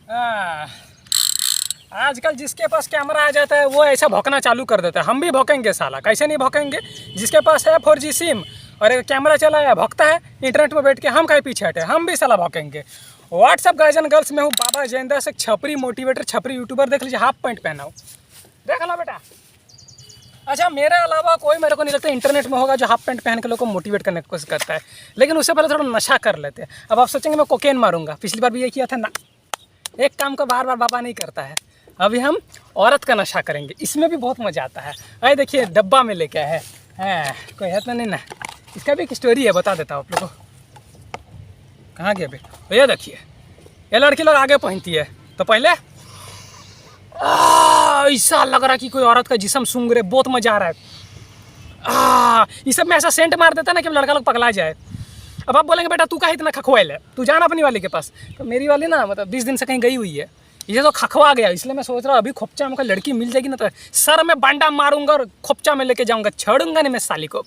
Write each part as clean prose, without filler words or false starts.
हाँ, आजकल जिसके पास कैमरा आ जाता है वो ऐसा भौंकना चालू कर देता है। हम भी भौंकेंगे साला, कैसे नहीं भौंकेंगे। जिसके पास है 4G सिम और एक कैमरा चला है, भौंकता है इंटरनेट पर बैठ के, हम कहीं पीछे हटे, हम भी साला भौंकेंगे। व्हाट्सअप गाइज एंड गर्ल्स, मैं हूँ बाबा जयेंद्र से, छपरी मोटिवेटर, छपरी यूट्यूबर। देख लीजिए, हाफ पैंट पहना हूँ, देख लो बेटा। अच्छा, मेरे अलावा कोई मेरे को नहीं लगता इंटरनेट में होगा जो हाफ पैंट पहन के लोगों को मोटिवेट करने की कोशिश करता है। लेकिन उससे पहले थोड़ा नशा कर लेते हैं। अब आप सोचेंगे मैं कोकेन मारूंगा, पिछली बार भी ये किया था ना। एक काम को बार बार बाबा नहीं करता है। अभी हम औरत का नशा करेंगे, इसमें भी बहुत मज़ा आता है। अरे देखिए, डब्बा में लेके आए हैं, कोई है तो नहीं ना। इसका भी एक स्टोरी है, बता देता हूँ आप लोगों को। कहाँ गया बेटा? तो ये देखिए, ये लड़की लोग आगे पहनती है तो पहले ऐसा लग रहा है कि कोई औरत का जिस्म सूंघ रहे, बहुत मजा आ रहा है। ये सब में ऐसा सेंट मार देता है ना कि लड़का लोग पगला जाए। अब आप बोलेंगे बेटा तू का इतना खखवाइल है, तू जाना अपनी वाली के पास। तो मेरी वाली ना मतलब 20 दिन से कहीं गई हुई है, ये तो खखवा गया। इसलिए मैं सोच रहा हूँ अभी खोपचा में लड़की मिल जाएगी ना तो सर में बांडा मारूंगा और खोपचा में लेके जाऊंगा, छोड़ूंगा नहीं मैं साली को।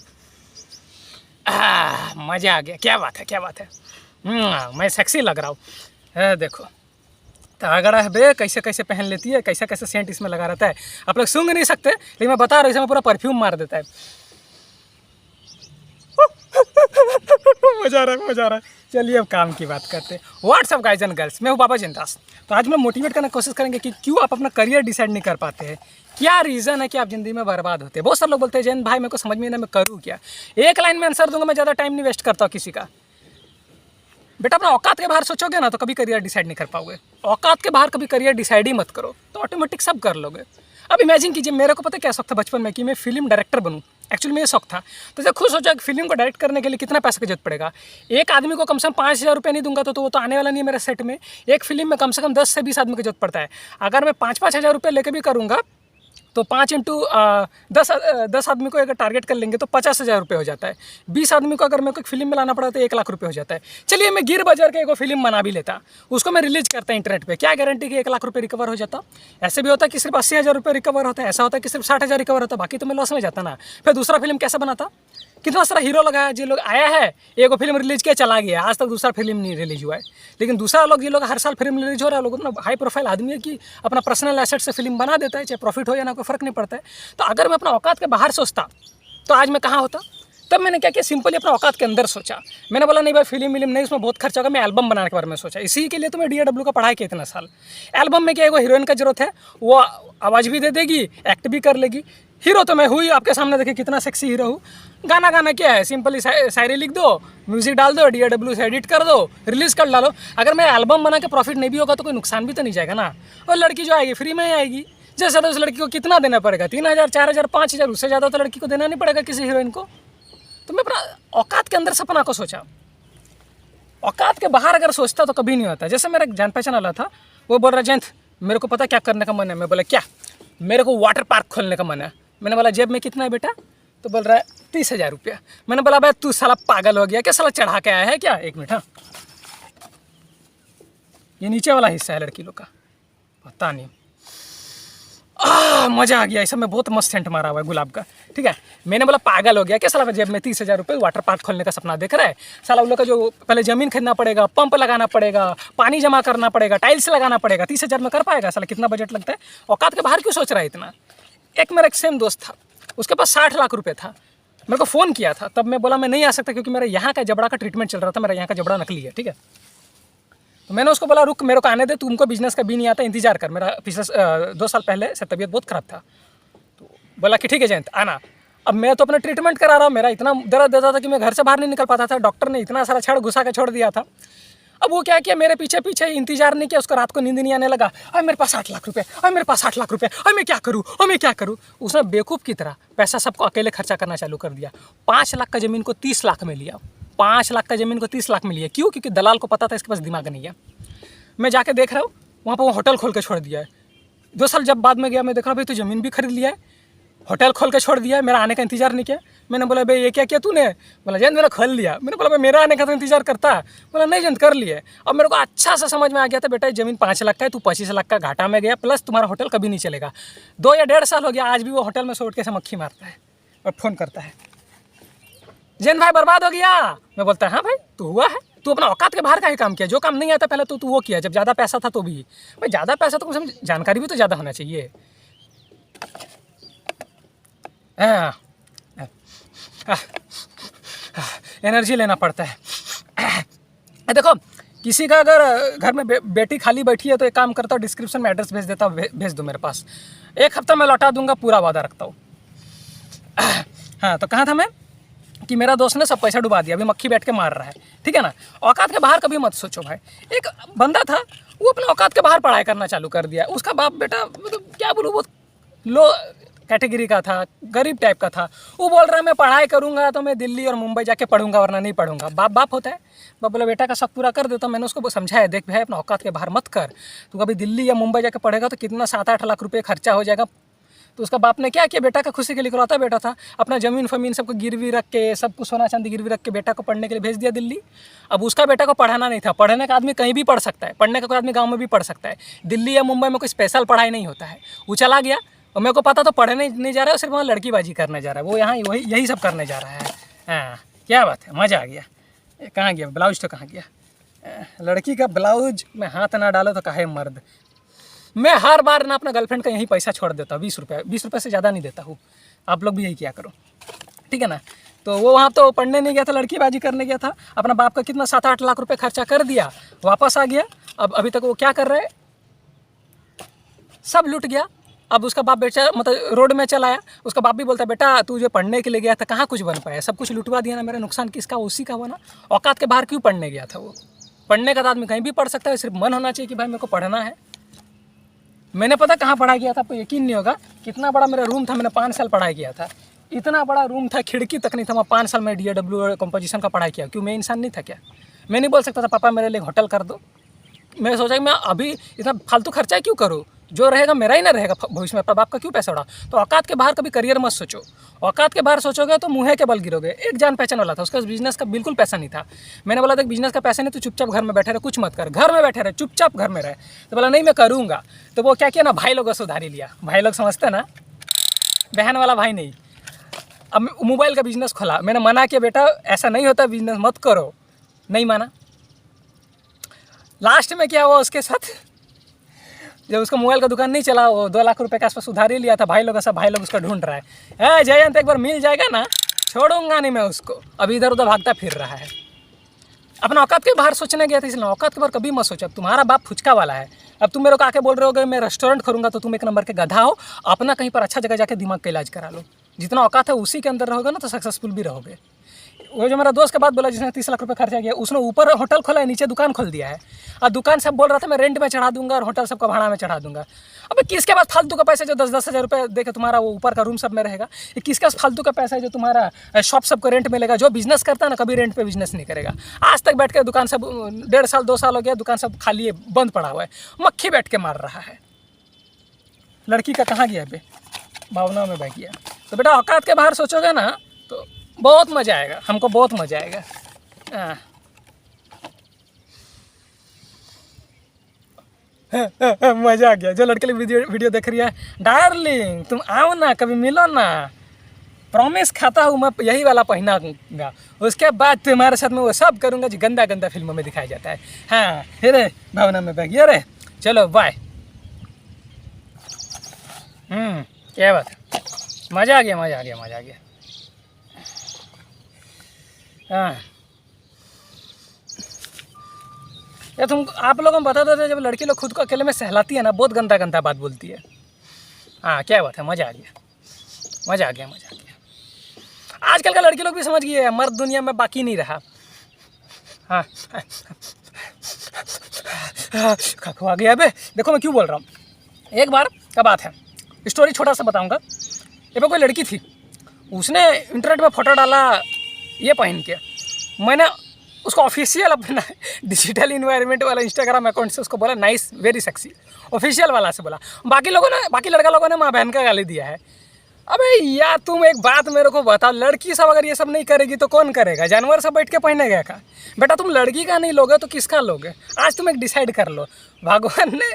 मजा आ गया, क्या बात है, क्या बात है। मैं सेक्सी लग रहा हूँ। देखो तगड़ा है बे, कैसे कैसे पहन लेती है, कैसे कैसे सेंट इसमें लगा रहता है। आप लोग सूंघ नहीं सकते, लेकिन मैं बता रहा हूँ इसमें पूरा परफ्यूम मार देता है। मजा आ रहा है, मजा आ रहा है। चलिए अब काम की बात करते हैं। व्हाट्सअप गाइज एंड गर्ल्स, मैं हूँ बाबा जयेंद्र। तो आज मैं मोटिवेट करने की कोशिश करेंगे कि क्यों आप अपना करियर डिसाइड नहीं कर पाते हैं, क्या रीज़न है कि आप ज़िंदगी में बर्बाद होते हैं। बहुत सारे लोग बोलते हैं जयंत भाई मेरे को समझ में नहीं, मैं करूँ क्या। एक लाइन में आंसर दूंगा, मैं ज़्यादा टाइम नहीं वेस्ट करता हूँ किसी का। बेटा अपना औकात के बाहर सोचोगे ना तो कभी करियर डिसाइड नहीं कर पाओगे। औकात के बाहर कभी करियर डिसाइड ही मत करो, तो ऑटोमेटिक सब कर लोगे। अब इमेजिन कीजिए, मेरे को पता क्या शौक था बचपन में कि मैं फिल्म डायरेक्टर बनूं। एक्चुअली में ये शौक था। तो जब खुद सोचा कि फिल्म को डायरेक्ट करने के लिए कितना पैसे की जरूरत पड़ेगा। एक आदमी को कम से कम 5,000 रुपये नहीं दूंगा तो वो तो आने वाला नहीं है मेरे सेट में। एक फिल्म में कम से कम 10 से 20 आदमी की जरूरत पड़ता है। अगर मैं 5-5 हज़ार रुपये लेके भी करूँगा तो 5 इंटू 10 आदमी को अगर टारगेट कर लेंगे तो 50,000 रुपये हो जाता है। 20 आदमी को अगर मेरे को एक फिल्म में लाना पड़ा तो 1 लाख रुपये हो जाता है। चलिए मैं गिर बजार के एक फिल्म बना भी लेता, उसको मैं रिलीज करता इंटरनेट पे, क्या गारंटी कि 1 लाख रुपये रिकवर हो जाता। ऐसे भी होता है कि सिर्फ 80,000 रुपये रिकवर होता है, ऐसा होता है कि सिर्फ 60,000 रिकवर होता है, बाकी तो मैं लॉस में जाता ना। फिर दूसरा फिल्म कैसे बनाता। कितना सारा हीरो लगाया, जो लोग आया है एक फिल्म रिलीज किया चला गया, आज तक दूसरा फिल्म नहीं रिलीज हुआ है। लेकिन दूसरा लोग जो लोग हर साल फिल्म रिलीज हो रहा है, लोग उतना हाई प्रोफाइल आदमी है कि अपना पर्सनल एसेट से फिल्म बना देता है, चाहे प्रॉफिट हो या ना कोई फर्क नहीं पड़ता है। तो अगर मैं अपना औकात के बाहर सोचता तो आज मैं कहाँ होता। तब मैंने क्या किया, सिंपली अपना औकात के अंदर सोचा। मैंने बोला नहीं भाई फिल्म नहीं, उसमें बहुत खर्चा होगा, मैं एल्बम बनाने के बारे में सोचा। इसी के लिए तो मैं DAW का पढ़ाई किया इतना साल। एल्बम में क्या है, हीरोइन का जरूरत है, वो आवाज़ भी दे देगी, एक्ट भी कर लेगी। हीरो तो मैं हुई, आपके सामने देखिए कितना सेक्सी हीरो हूँ। गाना गाना क्या है, सिंपली शायरी लिख दो, म्यूजिक डाल दो, DAW से एडिट कर दो, रिलीज कर डालो। अगर मैं एल्बम बना के प्रॉफिट नहीं भी होगा तो कोई नुकसान भी तो नहीं जाएगा ना। और लड़की जो आएगी फ्री में ही आएगी। जैसे तो उस लड़की को कितना देना पड़ेगा, 3,000, 4,000, 5,000, उससे ज़्यादा तो लड़की को देना नहीं पड़ेगा किसी हीरोइन को। तो मैं अपना औकात के अंदर सपना को सोचा। औकात के बाहर अगर सोचता तो कभी नहीं होता। जैसे मेरा एक जान पहचान वाला था, वो बोल रहा जयंत मेरे को पता क्या करने का मन है। मैं बोला क्या, मेरे को वाटर पार्क खोलने का मन है। मैंने बोला जेब में कितना है बेटा, तो बोल रहा है 30,000 रुपया। मैंने बोला भाई तू साला पागल हो गया क्या, साला चढ़ा के आया है क्या। 1 मिनट, हाँ ये नीचे वाला हिस्सा है लड़की लोग का, पता नहीं। मज़ा आ गया, ऐसा में बहुत मस्त सेंट मारा हुआ है गुलाब का, ठीक है। मैंने बोला पागल हो गया क्या साला, जेब में 30,000 रुपये, वाटर पार्क खोलने का सपना देख रहा है साला। उन लोग का जो पहले ज़मीन खरीदना पड़ेगा, पंप लगाना पड़ेगा, पानी जमा करना पड़ेगा, टाइल्स लगाना पड़ेगा, 30,000 में कर पाएगा साला, कितना बजट लगता है। औकात के बाहर क्यों सोच रहा है इतना। एक मेरा एक सेम दोस्त था, उसके पास 60 लाख रुपये था। मेरे को फ़ोन किया था, तब मैं बोला मैं नहीं आ सकता क्योंकि मेरा यहाँ का जबड़ा का ट्रीटमेंट चल रहा था, मेरा यहाँ का जबड़ा नकली है, ठीक है। तो मैंने उसको बोला रुक, मेरे को आने दे, तुमको बिजनेस का भी नहीं आता, इंतजार कर। मेरा पिछले 2 साल पहले से तबीयत बहुत ख़राब था। तो बोला कि ठीक है जयंत आना। अब मैं तो अपना ट्रीटमेंट करा रहा हूँ, मेरा इतना दर्द देता था कि मैं घर से बाहर नहीं निकल पाता था। डॉक्टर ने इतना सारा छड़ घुसा के छोड़ दिया था। अब वो क्या किया, मेरे पीछे पीछे इंतजार नहीं किया, उसको रात को नींद नहीं आने लगा। और मेरे पास 60 लाख रुपये, और मेरे पास 60 लाख रुपये, और मैं क्या करूँ, और मैं क्या करूँ। उसने बेवकूफ़ की तरह पैसा सबको अकेले खर्चा करना चालू कर दिया। 5 लाख का ज़मीन को 30 लाख में लिया। 5 लाख का ज़मीन को 30 लाख में लिया। क्यों, क्योंकि दलाल को पता था इसके पास दिमाग नहीं है। मैं जाके देख रहा हूँ वहाँ पर वो होटल खोल के छोड़ दिया है। 2 साल जब बाद में गया, मैं देख रहा हूँ भाई तो ज़मीन भी खरीद लिया है, होटल खोल के छोड़ दिया है, मेरा आने का इंतजार नहीं किया। मैंने बोला भाई ये क्या किया तूने। बोला जयंत मैंने खोल लिया। मैंने बोला भाई मेरा आने का तो इंतजार करता। बोला नहीं जयंत कर लिए। अब मेरे को अच्छा सा समझ में आ गया था बेटा ज़मीन 5 लाख का है, तू 25 लाख का घाटा में गया, प्लस तुम्हारा होटल कभी नहीं चलेगा। 2 या 1.5 साल हो गया, आज भी वो होटल में से उठ के मक्खी मारता है और फ़ोन करता है, जयंत भाई बर्बाद हो गया। मैं बोलता है हाँ भाई तू हुआ है, तू अपना औकात के बाहर का ही काम किया, जो काम नहीं आता पहले तो तू वो किया, जब ज़्यादा पैसा था तो भी। भाई ज़्यादा पैसा तो कम से कम जानकारी भी तो ज़्यादा होना चाहिए। हाँ, एनर्जी लेना पड़ता है। देखो किसी का अगर घर में बेटी खाली बैठी है तो एक काम करता हूँ, डिस्क्रिप्शन में एड्रेस भेज देता हूँ, भेज दो मेरे पास, 1 हफ्ता में लौटा दूंगा, पूरा वादा रखता हूँ। हाँ, तो कहाँ था मैं कि मेरा दोस्त ने सब पैसा डुबा दिया, अभी मक्खी बैठ के मार रहा है, ठीक है ना। औकात के बाहर कभी मत सोचो भाई। एक बंदा था, वो अपने औकात के बाहर पढ़ाई करना चालू कर दिया। उसका बाप बेटा मतलब क्या बोलूँ, बहुत लो कैटेगरी का था, गरीब टाइप का था। वो बोल रहा है मैं पढ़ाई करूंगा तो मैं दिल्ली और मुंबई जाके पढ़ूंगा वरना नहीं पढ़ूंगा। बाप बाप होता है, बाप बोला बेटा का शौक पूरा कर देता हूँ। मैंने उसको समझाया, देख भाई अपना औकात के बाहर मत कर, तू कभी दिल्ली या मुंबई जाके पढ़ेगा तो कितना 7-8 लाख रुपये खर्चा हो जाएगा। तो उसका बाप ने क्या किया, बेटा का खुशी के लिए इकलौता बेटा था, अपना ज़मीन फ़मीन सबको गिरवी रख के, सब कुछ सोना चांदी गिरवी रख के बेटा को पढ़ने के लिए भेज दिया दिल्ली। अब उसका बेटा को पढ़ाना नहीं था, पढ़ने का आदमी कहीं भी पढ़ सकता है, पढ़ने का कोई आदमी गाँव में भी पढ़ सकता है, दिल्ली या मुंबई में कोई स्पेशल पढ़ाई नहीं होता है। वो चला गया और मेरे को पता तो पढ़ने नहीं जा रहा है, सिर्फ वहाँ लड़कीबाजी करने जा रहा है, वो यहाँ यही सब करने जा रहा है। हाँ, क्या बात है, मज़ा आ गया। कहाँ गया ब्लाउज, तो कहाँ गया लड़की का ब्लाउज में हाथ ना डालो तो काहे मर्द। मैं हर बार ना अपना गर्लफ्रेंड का यही पैसा छोड़ देता हूँ, 20 रुपये से ज़्यादा नहीं देता हूँ। आप लोग भी यही किया करो, ठीक है ना। तो वो वहाँ तो पढ़ने नहीं गया था, लड़कीबाजी करने गया था, अपना बाप का कितना 7-8 लाख रुपए खर्चा कर दिया, वापस आ गया। अब अभी तक वो क्या कर रहा है, सब लूट गया। अब उसका बाप बेचा मतलब रोड में चला आया, उसका बाप भी बोलता है बेटा तू जो पढ़ने के लिए गया था कहाँ कुछ बन पाया, सब कुछ लुटवा दिया ना, मेरा नुकसान किसका, उसी का हुआ ना। औकात के बाहर क्यों पढ़ने गया था वो। पढ़ने का तो आदमी कहीं भी पढ़ सकता है, सिर्फ मन होना चाहिए कि भाई मेरे को पढ़ना है। मैंने पता कहाँ पढ़ाई किया था, आपको यकीन नहीं होगा, कितना बड़ा मेरा रूम था, मैंने 5 साल पढ़ाई किया था। इतना बड़ा रूम था, खिड़की तक नहीं था, मैं 5 साल में DAW और कंपोजिशन का पढ़ाई किया। क्यों, मैं इंसान नहीं था क्या? मैं नहीं बोल सकता था पापा मेरे लिए होटल कर दो। मैंने सोचा कि मैं अभी इतना फालतू खर्चा क्यों करूँ, जो रहेगा मेरा ही ना रहेगा भविष्य में, अपना बाप का क्यों पैसा उड़ा। तो औकात के बाहर कभी करियर मत सोचो, औकात के बाहर सोचोगे तो मुँह के बल गिरोगे। एक जान पहचान वाला था, उसका बिजनेस का बिल्कुल पैसा नहीं था। मैंने बोला था बिजनेस का पैसा नहीं तो चुपचाप घर में बैठे रहे, कुछ मत कर, घर में बैठे रहे, चुपचाप घर में रहे। तो बोला नहीं मैं करूँगा। तो वो क्या किया ना, भाई लोगों से उधारी लिया। भाई लोग समझते ना, बहन वाला भाई नहीं। अब मोबाइल का बिजनेस खोला, मैंने मना किया बेटा ऐसा नहीं होता, बिजनेस मत करो, नहीं माना। लास्ट में क्या हुआ उसके साथ, जब उसका मोबाइल का दुकान नहीं चला, वो 2 लाख रुपए के आसपास उधारी लिया था। भाई लोग ऐसा, भाई लोग उसका ढूंढ रहा है, जयंत एक बार मिल जाएगा ना, छोड़ूंगा नहीं मैं उसको। अभी इधर उधर भागता फिर रहा है। अपना औकात के बाहर सोचने गया था, इसलिए औकात के बाहर कभी मत सोचो। अब तुम्हारा बाप फुचका वाला है, अब तुम मेरे को आके बोल रहे हो मैं रेस्टोरेंट करूँगा, तो तुम 1 नंबर के गधा हो। अपना कहीं पर अच्छा जगह जाके दिमाग का इलाज करा लो। जितना औकात है उसी के अंदर रहोगे ना तो सक्सेसफुल भी रहोगे। वो जो मेरा दोस्त के बाद बोला जिसने 30 लाख रुपए खर्चा किया, उसने ऊपर होटल खोला है, नीचे दुकान खोल दिया है। और दुकान सब बोल रहा था मैं रेंट में चढ़ा दूंगा और होटल सबका भाड़ा में चढ़ा दूंगा। अबे किसके पास फालतू का पैसा जो 10-10 हज़ार रुपये देके तुम्हारा वो ऊपर का रूम सब में रहेगा। ये किसके पास फालतू का पैसा है जो तुम्हारा शॉप सबको रेंट मिलेगा। जो बिजनेस करता है ना कभी रेंट पे बिजनेस नहीं करेगा। आज तक बैठ के दुकान सब 1.5 साल 2 साल हो गया, दुकान सब खाली है, बंद पड़ा हुआ है, मक्खी बैठ के मार रहा है। लड़की का कहाँ गया पे, भावना में बह गया। तो बेटा औकात के बाहर सोचोगे ना तो बहुत मज़ा आएगा, हमको बहुत मज़ा आएगा। मज़ा आ गया। जो लड़के वीडियो देख रही है, डार्लिंग तुम आओ ना, कभी मिलो ना, प्रॉमिस खाता हूँ मैं यही वाला पहनाऊंगा, उसके बाद तुम्हारे साथ में वो सब करूँगा जो गंदा गंदा फिल्मों में दिखाया जाता है। हाँ अरे भावना में बह गया रे, चलो बाय। क्या बात है, मज़ा आ गया, मज़ा आ गया, मज़ा आ गया। हाँ ये तुम आप लोगों को बता दो, जब लड़की लोग खुद को अकेले में सहलाती है ना, बहुत गंदा गंदा बात बोलती है। हाँ क्या बात है, मज़ा आ गया, मज़ा आ गया, मज़ा आ गया। आजकल का लड़की लोग भी समझ गए, मर्द दुनिया में बाकी नहीं रहा। हाँ खा गया बे। देखो मैं क्यों बोल रहा हूँ, एक बार का बात है, स्टोरी छोटा सा बताऊँगा। ये कोई लड़की थी, उसने इंटरनेट में फ़ोटो डाला ये पहन के। मैंने उसको ऑफिशियल अपना डिजिटल इन्वायरमेंट वाला इंस्टाग्राम अकाउंट से उसको बोला नाइस वेरी सेक्सी, ऑफिशियल वाला से बोला। बाकी लड़का लोगों ने माँ बहन का गाली दिया है। अबे यार तुम एक बात मेरे को बताओ, लड़की सब अगर ये सब नहीं करेगी तो कौन करेगा? जानवर सब बैठ के पहनेगा क्या? बेटा तुम लड़की का नहीं लोगे तो किसका लोगे? आज तुम एक डिसाइड कर लो। भगवान ने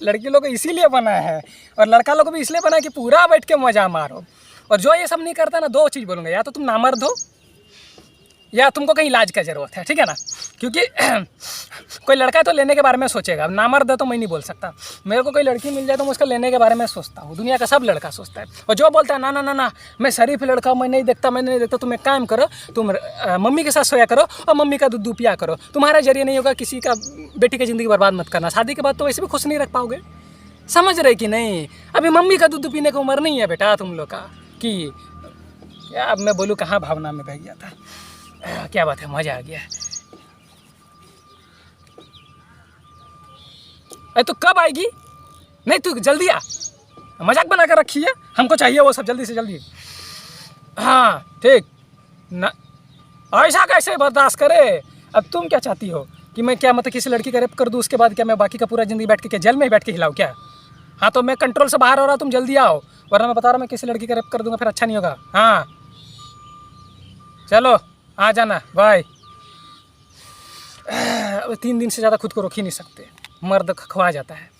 लड़की लोग को इसीलिए बनाया है और लड़का लोग को भी इसलिए बनाया कि पूरा बैठ के मज़ा मारो। और जो ये सब नहीं करता ना, 2 चीज़ बोलूँगा, या तो तुम नामर्द हो या तुमको कहीं इलाज का ज़रूरत है, ठीक है ना। क्योंकि कोई लड़का तो लेने के बारे में सोचेगा, नामर्द है तो मैं नहीं बोल सकता। मेरे को कोई लड़की मिल जाए तो मैं उसका लेने के बारे में सोचता हूँ। दुनिया का सब लड़का सोचता है। और जो बोलता है ना ना ना ना मैं शरीफ लड़का हूँ, मैं नहीं देखता, तुम एक काम करो, तुम मम्मी के साथ सोया करो और मम्मी का दूध पिया करो। तुम्हारा जरिए नहीं होगा, किसी का बेटी की ज़िंदगी बर्बाद मत करना। शादी के बाद तो वैसे भी खुश नहीं रख पाओगे, समझ रहे कि नहीं। अभी मम्मी का दूध पीने की उम्र नहीं है बेटा तुम लोग का। कि क्या अब मैं बोलूँ, कहाँ भावना में बह गया था। क्या बात है, मज़ा आ गया। अरे तो कब आएगी? नहीं तू जल्दी आ, मजाक बना कर रखी है, हमको चाहिए वो सब जल्दी से जल्दी। हाँ ठीक ना, ऐसा कैसे बर्दाश्त करे। अब तुम क्या चाहती हो कि मैं क्या मतलब किसी लड़की का रेप कर दूँ, उसके बाद क्या मैं बाकी का पूरा ज़िंदगी बैठ के क्या जेल में ही बैठ के खिलाऊँ क्या? हाँ तो मैं कंट्रोल से बाहर हो रहा, तुम जल्दी आओ, वरना मैं बता रहा हूँ मैं किसी लड़की का रेप कर दूँगा, फिर अच्छा नहीं होगा। हाँ चलो आ जाना, बाय। 3 दिन से ज़्यादा खुद को रोक ही नहीं सकते, मर्द खवा जाता है।